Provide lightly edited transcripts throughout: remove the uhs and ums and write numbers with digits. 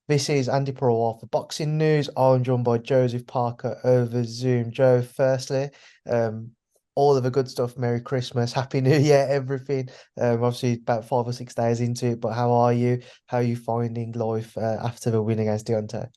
This is Andy Purewal for Boxing News. I'm joined by Joseph Parker over Zoom. Joe, firstly, um, all of the good stuff. Merry Christmas, Happy New Year, everything. Obviously about 5 or 6 days into it, but how are you? How are you finding life after the win against Deontay?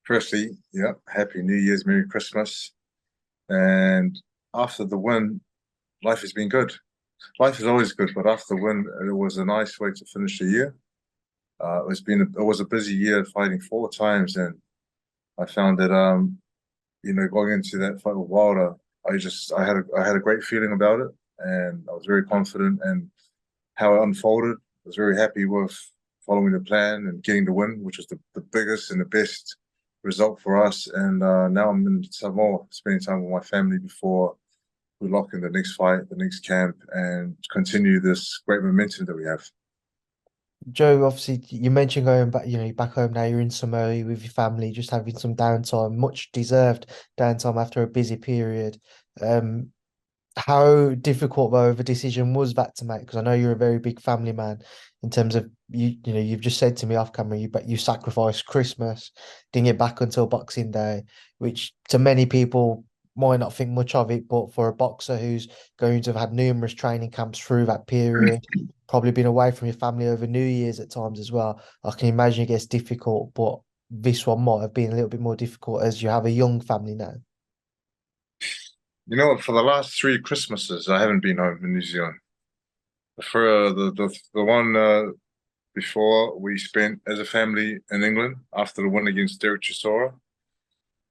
Firstly, yeah, Happy New Year's, Merry Christmas. And after the win, life has been good. Life is always good, but after the win, it was a nice way to finish the year. It was a busy year fighting 4 times, and I found that going into that fight with Wilder, I had a great feeling about it, and I was very confident in how it unfolded. I was very happy with following the plan and getting the win, which was the biggest and the best result for us. And now I'm in Samoa, spending time with my family before we lock in the next fight, the next camp, and continue this great momentum that we have. Joe, obviously, you mentioned going back, you're back home now, you're in Samoa with your family, just having some downtime, much deserved downtime after a busy period. Um, How difficult though of a decision was that to make? Because I know you're a very big family man in terms of you've just said to me off camera, you sacrificed Christmas, didn't get back until Boxing Day, which to many people might not think much of it, but for a boxer who's going to have had numerous training camps through that period, probably been away from your family over New Year's at times as well, I can imagine it gets difficult, but this one might have been a little bit more difficult as you have a young family now. You know what? For the last 3 Christmases, I haven't been home in New Zealand. For the one before we spent as a family in England after the win against Derek Chisora.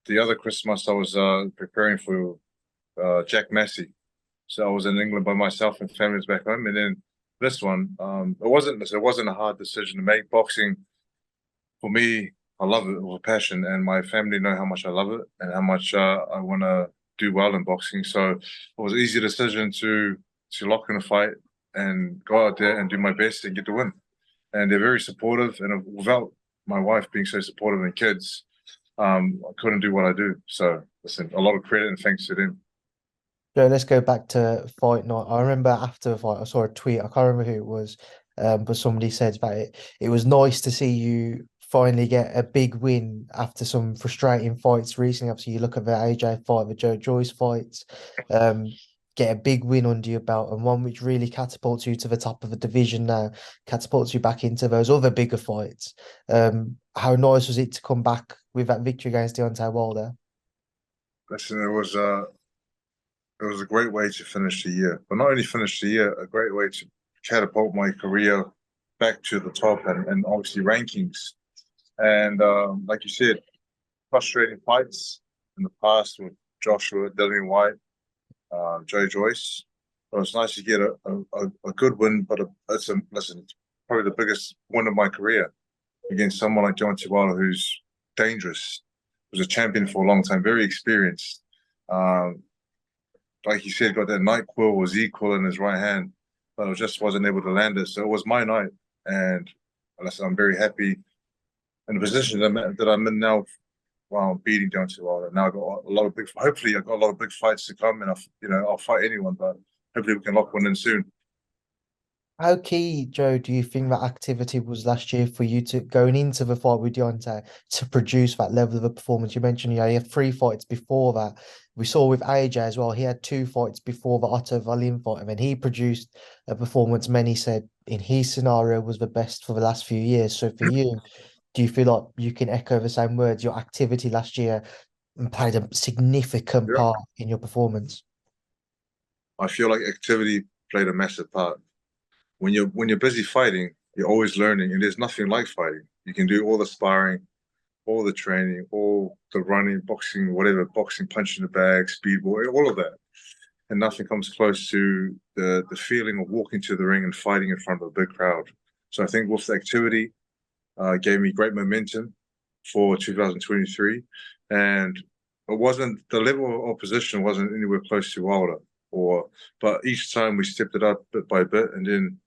The other Christmas, I was preparing for Jack Massey. So I was in England by myself and family was back home. And then this one, it wasn't a hard decision to make. Boxing for me, I love it with a passion, and my family know how much I love it and how much I want to do well in boxing. So it was an easy decision to lock in a fight and go out there and do my best and get the win. And they're very supportive, and without my wife being so supportive and kids, I couldn't do what I do. So listen, a lot of credit and thanks to them. Joe, let's go back to fight night. I remember after the fight, I saw a tweet. I can't remember who it was, but somebody said that it was nice to see you finally get a big win after some frustrating fights recently. Obviously, you look at the AJ fight, the Joe Joyce fights, um, get a big win under your belt, and one which really catapults you to the top of the division now, catapults you back into those other bigger fights. How nice was it to come back with that victory against Deontay Wilder? Listen, it was a great way to finish the year, but not only finish the year, a great way to catapult my career back to the top and obviously rankings. And like you said, frustrating fights in the past with Joshua, Dillian White, Joe Joyce. But it was nice to get a good win, but listen, it's probably the biggest win of my career against someone like Deontay Wilder, who's dangerous, was a champion for a long time, very experienced. Um, like you said, got that night quill, was equal in his right hand, but I just wasn't able to land it. So it was my night, and listen, I'm very happy in the position that I'm in now while I'm beating Deontay Wilder. Now I've got a lot of big. Hopefully, I've got a lot of big fights to come, and I'll fight anyone, but hopefully we can lock one in soon. How key, Joe, do you think that activity was last year for you to going into the fight with Deontay to produce that level of a performance? You mentioned, you had 3 fights before that. We saw with AJ as well. He had 2 fights before the Otto-Wallin fight, and then he produced a performance many said in his scenario was the best for the last few years. So for you, do you feel like you can echo the same words? Your activity last year played a significant Yeah, part in your performance. I feel like activity played a massive part. When you're busy fighting, you're always learning, and there's nothing like fighting. You can do all the sparring, all the training, all the running, boxing, whatever, boxing, punching the bag, speed ball, all of that. And nothing comes close to the feeling of walking to the ring and fighting in front of a big crowd. So I think with the activity, gave me great momentum for 2023, and it wasn't the level of opposition wasn't anywhere close to Wilder, or but each time we stepped it up bit by bit, and then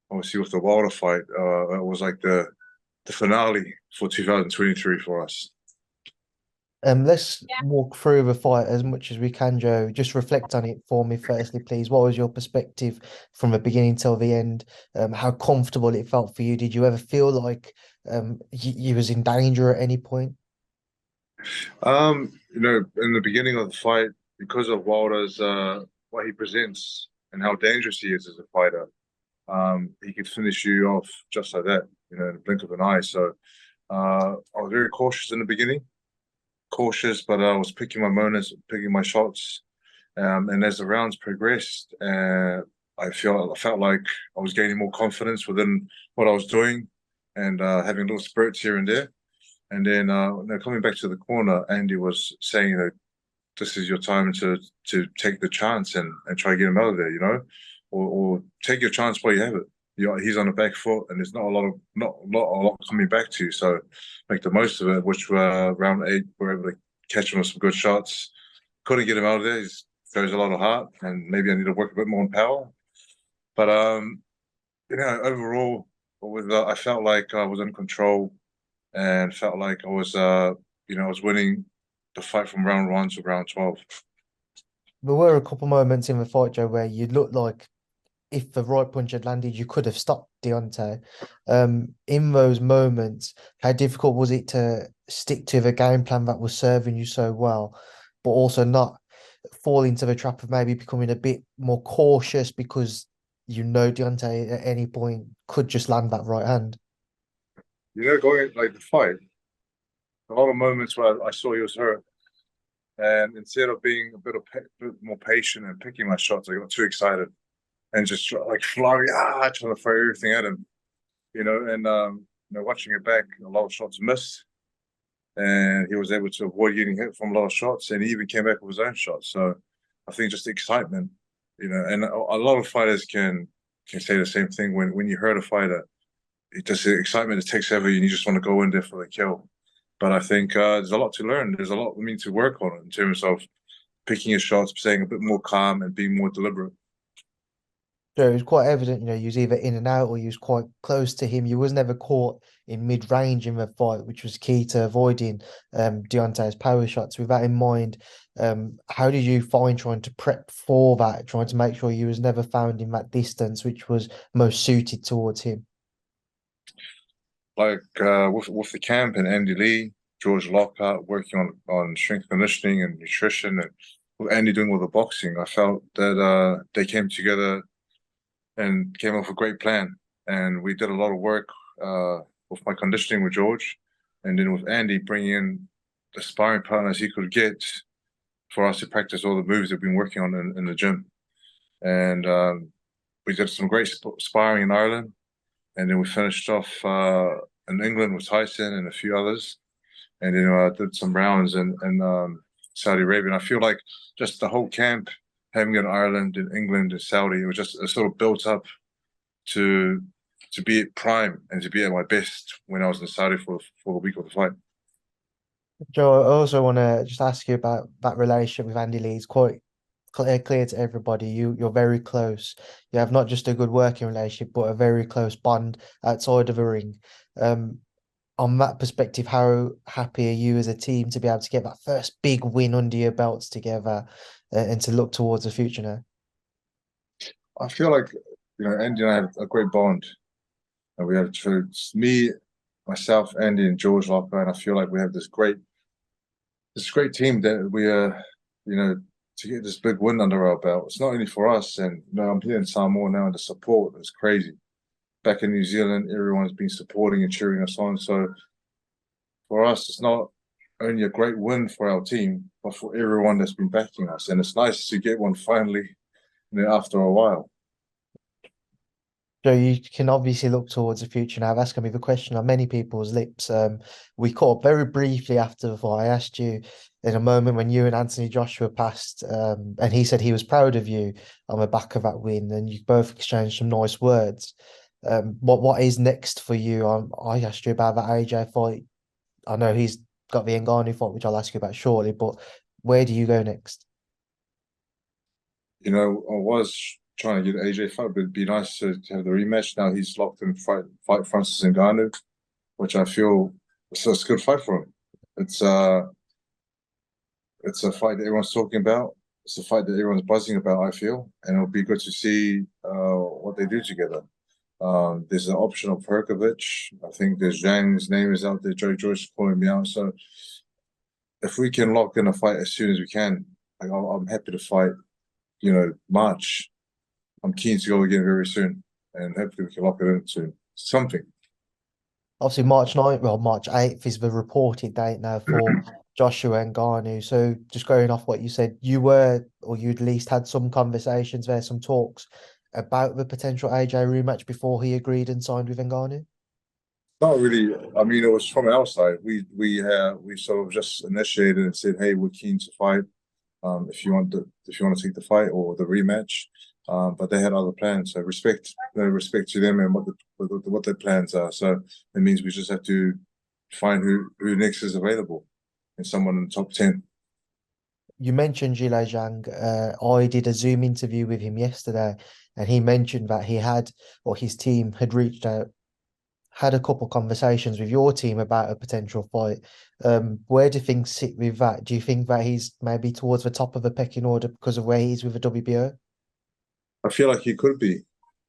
obviously with the Wilder fight, it was like the finale for 2023 for us. Let's walk through the fight as much as we can, Joe. Just reflect on it for me, firstly, please. What was your perspective from the beginning till the end? How comfortable it felt for you? Did you ever feel like you was in danger at any point? In the beginning of the fight, because of Wilder's what he presents and how dangerous he is as a fighter, he could finish you off just like that, in the blink of an eye. So I was very cautious in the beginning, cautious, but I was picking my moments, picking my shots. And as the rounds progressed, I felt like I was gaining more confidence within what I was doing, and having little spurts here and there. And then coming back to the corner, Andy was saying that this is your time to take the chance and try to get him out of there, or take your chance while you have it. He's on the back foot, and there's not a lot coming back to you. So make the most of it. Which round 8, we were able to catch him with some good shots. Couldn't get him out of there. He shows a lot of heart, and maybe I need to work a bit more on power. But overall, I felt like I was in control, and felt like I was winning the fight from round 1 to round 12. There were a couple moments in the fight, Joe, where you looked like if the right punch had landed, you could have stopped Deontay. In those moments, how difficult was it to stick to the game plan that was serving you so well, but also not fall into the trap of maybe becoming a bit more cautious because Deontay at any point could just land that right hand? Going like the fight, a lot of moments where I saw he was hurt, and instead of being bit more patient and picking my shots, I got too excited and just like flying, trying to throw everything at him, and watching it back, a lot of shots missed, and he was able to avoid getting hit from a lot of shots, and he even came back with his own shots. So I think just the excitement, and a lot of fighters can say the same thing when you hurt a fighter. It just the excitement it takes over you, and you just want to go in there for the kill. But I think there's a lot to learn. There's a lot we need to work on in terms of picking your shots, staying a bit more calm, and being more deliberate. So it was quite evident, you was either in and out or you was quite close to him. You was never caught in mid-range in the fight, which was key to avoiding Deontay's power shots. With that in mind, how did you find trying to prep for that, trying to make sure you was never found in that distance, which was most suited towards him? Like with the camp and Andy Lee, George Lockhart working on strength conditioning and nutrition, and with Andy doing all the boxing, I felt that they came together and came up with a great plan. And we did a lot of work with my conditioning with George, and then with Andy bringing in the sparring partners he could get for us to practice all the moves we've been working on in the gym. And we did some great sparring in Ireland, and then we finished off in England with Tyson and a few others, and then I did some rounds in Saudi Arabia. And I feel like just the whole camp, having it in Ireland, in England, and Saudi, it was just sort of built up to be at prime and to be at my best when I was in Saudi for the week of the fight. Joe, I also want to just ask you about that relationship with Andy Lee. It's quite clear to everybody. You're very close. You have not just a good working relationship, but a very close bond outside of a ring. Um, on that perspective, how happy are you as a team to be able to get that first big win under your belts together and to look towards the future now? I feel like Andy and I have a great bond, and we have me, myself, Andy, and George Lockhart, and I feel like we have this great team that we are, to get this big win under our belt. It's not only for us, and I'm here in Samoa now, and the support is crazy. Back in New Zealand, everyone's been supporting and cheering us on. So for us, it's not only a great win for our team, but for everyone that's been backing us. And it's nice to get one finally, after a while. So you can obviously look towards the future now. That's going to be the question on many people's lips. We caught up very briefly after the fight. I asked you in a moment when you and Anthony Joshua passed, and he said he was proud of you on the back of that win, and you both exchanged some nice words. What is next for you? I asked you about that AJ fight. I know he's got the Ngannou fight, which I'll ask you about shortly, but where do you go next? I was trying to get an AJ fight, but it'd be nice to have the rematch. Now he's locked in fight Francis Ngannou, which I feel it's a good fight for him. It's it's a fight that everyone's talking about. It's a fight that everyone's buzzing about, I feel, and it'll be good to see what they do together. There's an option of Perkovic. I think there's Zhang's name is out there. Joe Joyce is calling me out. So if we can lock in a fight as soon as we can, like, I'm happy to fight. March. I'm keen to go again very soon, and hopefully we can lock it in soon. Something. Obviously, March 9th, well, March 8th is the reported date now for Joshua-Ngannou. So just going off what you said, you were, or you at least had some conversations there, some talks about the potential AJ rematch before he agreed and signed with Ngannou. Not really. I mean, it was from our side. We sort of just initiated and said, "Hey, we're keen to fight. If you want to take the fight or the rematch." But they had other plans. So respect to them and what their plans are. So it means we just have to find who next is available and someone in the top 10. You mentioned Zhilei Zhang. I did a Zoom interview with him yesterday, and he mentioned that he had, or his team had reached out, had a couple conversations with your team about a potential fight. Where do things sit with that? Do you think that he's maybe towards the top of the pecking order because of where he is with the WBO? I feel like he could be.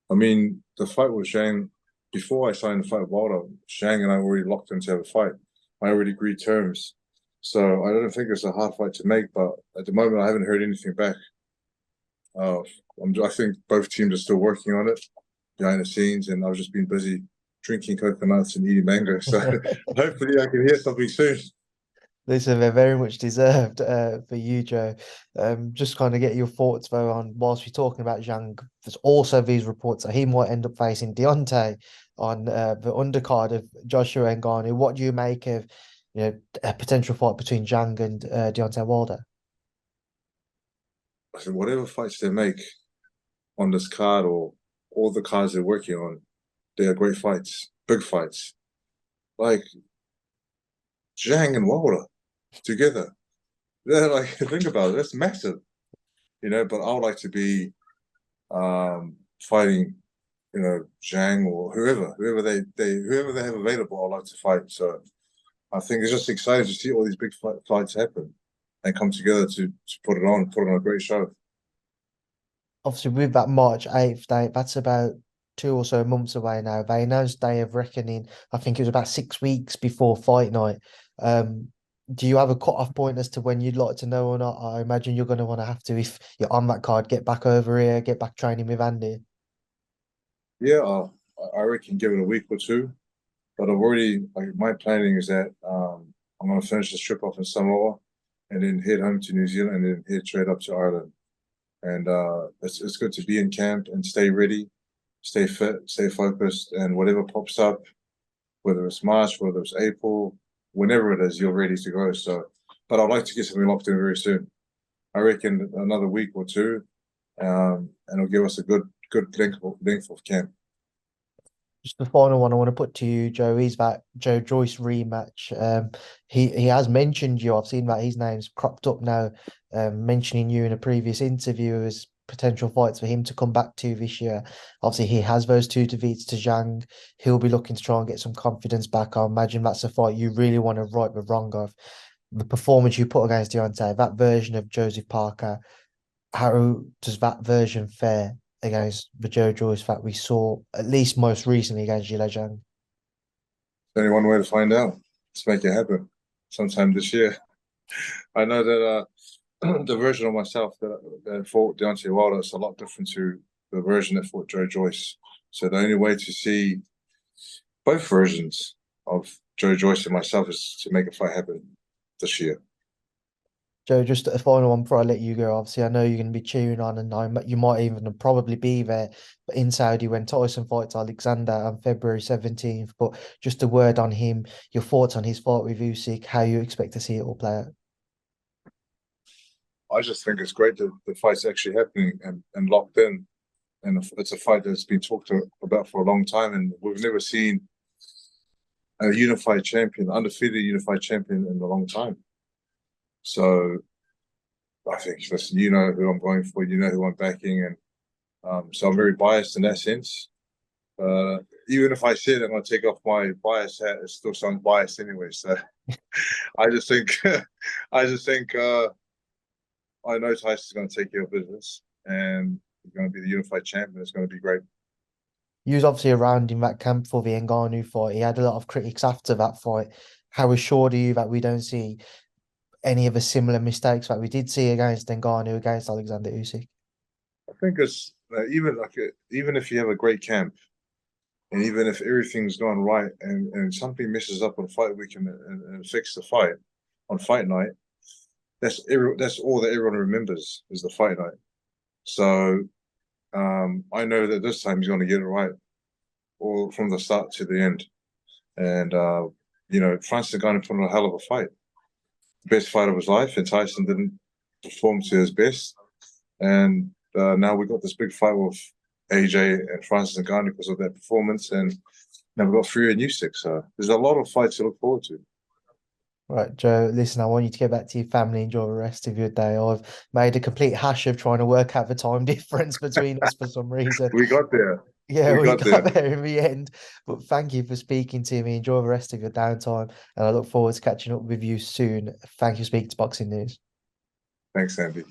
I mean, the fight with Zhang, before I signed the fight with Wilder, Zhang and I already locked in to have a fight. I already agreed terms. So I don't think it's a hard fight to make, but at the moment I haven't heard anything back. Uh, I think both teams are still working on it behind the scenes, and I've just been busy drinking coconuts and eating mango. So hopefully I can hear something soon. Listen, they're very much deserved for you, Joe. Just kind of get your thoughts though on whilst we're talking about Zhang, there's also these reports that he might end up facing Deontay on the undercard of Joshua Ngannou. What do you make of a potential fight between Zhang and Deontay Wilder? I said, whatever fights they make on this card or all the cards they're working on, they are great fights, big fights. Like Zhang and Wilder together. They're like, think about it, that's massive, but I would like to be fighting, Zhang or whoever they have available, I'd like to fight. So I think it's just exciting to see all these big fights happen and come together to put on a great show. Obviously, with that March 8th date, that's about 2 or so months away now. They announced Day of Reckoning, I think it was about 6 weeks before fight night. Um, do you have a cut-off point as to when you'd like to know or not? I imagine you're going to want to have to, if you're on that card, get back over here, get back training with Andy. Yeah, I reckon give it a week or two. But I've already like my planning is that I'm gonna finish this trip off in Samoa and then head home to New Zealand and then head straight up to Ireland. And it's good to be in camp and stay ready, stay fit, stay focused, and whatever pops up, whether it's March, whether it's April, whenever it is, you're ready to go. So, but I'd like to get something locked in very soon. I reckon another week or two, and it'll give us a good length of camp. Just the final one I want to put to you, Joe, is that Joe Joyce rematch. He has mentioned you. I've seen that his name's cropped up now, mentioning you in a previous interview as potential fights for him to come back to this year. Obviously, he has those two defeats to Zhang. He'll be looking to try and get some confidence back. I imagine that's a fight you really want to right the wrong of. The performance you put against Deontay, that version of Joseph Parker, how does that version fare against the Joe Joyce that we saw at least most recently against Zhilei Zhang? Only one way to find out. Let's make it happen sometime this year. I know that the version of myself that fought Deontay Wilder is a lot different to the version that fought Joe Joyce. So the only way to see both versions of Joe Joyce and myself is to make a fight happen this year. Joe, just a final one before I let you go. Obviously, I know you're going to be cheering on, and you might even probably be there in Saudi when Tyson fights Alexander on February 17th. But just a word on him, your thoughts on his fight with Usyk, how you expect to see it all play out. I just think it's great that the fight's actually happening and locked in. And it's a fight that's been talked about for a long time, and we've never seen a unified champion, undefeated unified champion in a long time. So I think, listen, you know who I'm going for, you know who I'm backing, and so I'm very biased in that sense. Even if I said I'm going to take off my bias hat, it still sounds biased anyway. So I just think, I just think I know Tyson's going to take care of business, and he's going to be the unified champion. It's going to be great. You was obviously around in that camp for the Ngannou fight. He had a lot of critics after that fight. How assured are you that we don't see any of the similar mistakes that we did see against Ngannou, against Alexander Usyk? I think it's even if you have a great camp, and even if everything's gone right, and something messes up on fight week and fix the fight on fight night, that's all that everyone remembers is the fight night. So I know that this time he's going to get it right, all from the start to the end. And Francis Ngannou put on a hell of a fight, best fight of his life, and Tyson didn't perform to his best. And now we got this big fight with AJ and Francis Ngannou because of that performance, and now we've got Fury-Usyk. So there's a lot of fights to look forward to. Right, Joe, listen, I want you to get back to your family, enjoy the rest of your day. I've made a complete hash of trying to work out the time difference between us for some reason. We got there. Yeah, We we got got there. there in the end. But thank you for speaking to me. Enjoy the rest of your downtime. And I look forward to catching up with you soon. Thank you for speaking to Boxing News. Thanks, Andy.